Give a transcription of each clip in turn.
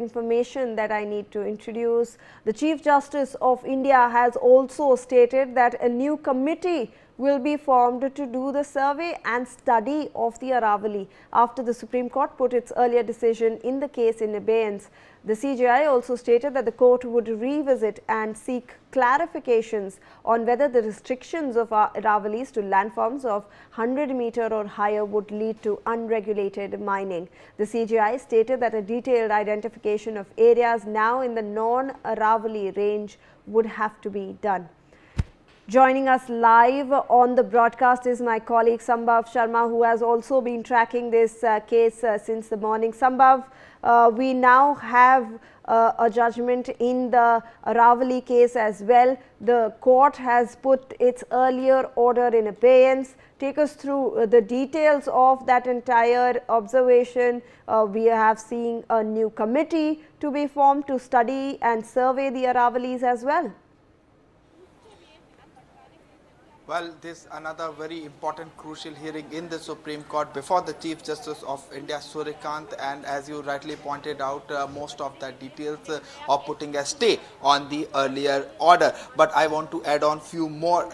information that I need to introduce. The Chief Justice of India has also stated that a new committee will be formed to do the survey and study of the Aravalli after the Supreme Court put its earlier decision in the case in abeyance. The CJI also stated that the court would revisit and seek clarifications on whether the restrictions of Aravallis to landforms of 100-meter or higher would lead to unregulated mining. The CJI stated that a detailed identification of areas now in the non-Aravalli range would have to be done. Joining us live on the broadcast is my colleague Sambhav Sharma, who has also been tracking this case since the morning. Sambhav, we now have a judgment in the Aravalli case as well. The court has put its earlier order in abeyance. Take us through the details of that entire observation. We have seen a new committee to be formed to study and survey the Aravallis as well. Well, this is another very important crucial hearing in the Supreme Court before the Chief Justice of India, Suryakant, and as you rightly pointed out, most of the details of putting a stay on the earlier order. But I want to add on few more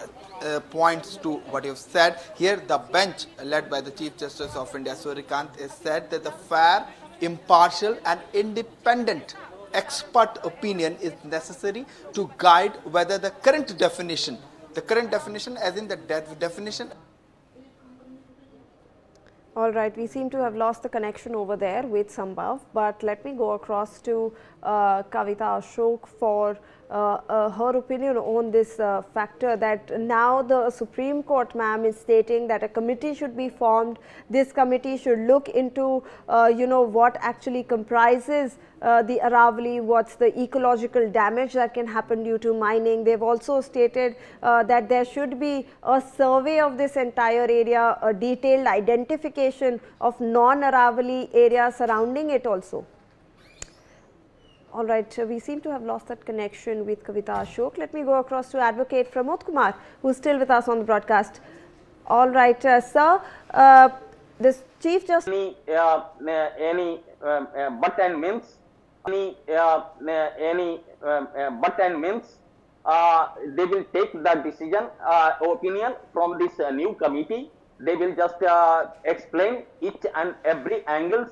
points to what you've said. Here the bench led by the Chief Justice of India, Suryakant, is said that the fair, impartial and independent expert opinion is necessary to guide whether the current definition as in the definition. All right, we seem to have lost the connection over there with Sambhav, but let me go across to Kavita Ashok for her opinion on this factor that now the Supreme Court, ma'am, is stating that a committee should be formed. This committee should look into what actually comprises the Aravalli, what's the ecological damage that can happen due to mining. They've also stated that there should be a survey of this entire area, a detailed identification of non-Aravalli areas surrounding it also. All right, we seem to have lost that connection with Kavita Ashok. Let me go across to Advocate Pramod Kumar, who is still with us on the broadcast. All right, sir, this Chief Justice. Any but and means. But and means they will take the decision opinion from this new committee. They will just explain each and every angles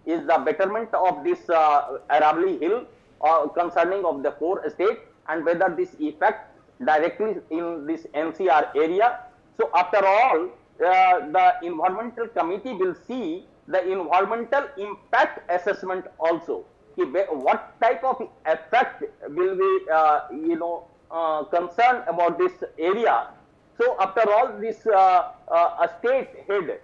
is the betterment of this Aravalli Hill concerning of the 4 states and whether this effect directly in this NCR area. So after all, the environmental committee will see the environmental impact assessment also. What type of effect will be concerned about this area. So after all, this a state head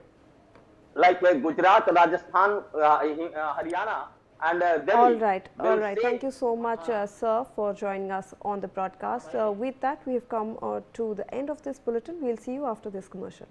like Gujarat, Rajasthan, Haryana and Delhi. All right. Thank you so much, sir, for joining us on the broadcast. With that, we have come to the end of this bulletin. We'll see you after this commercial.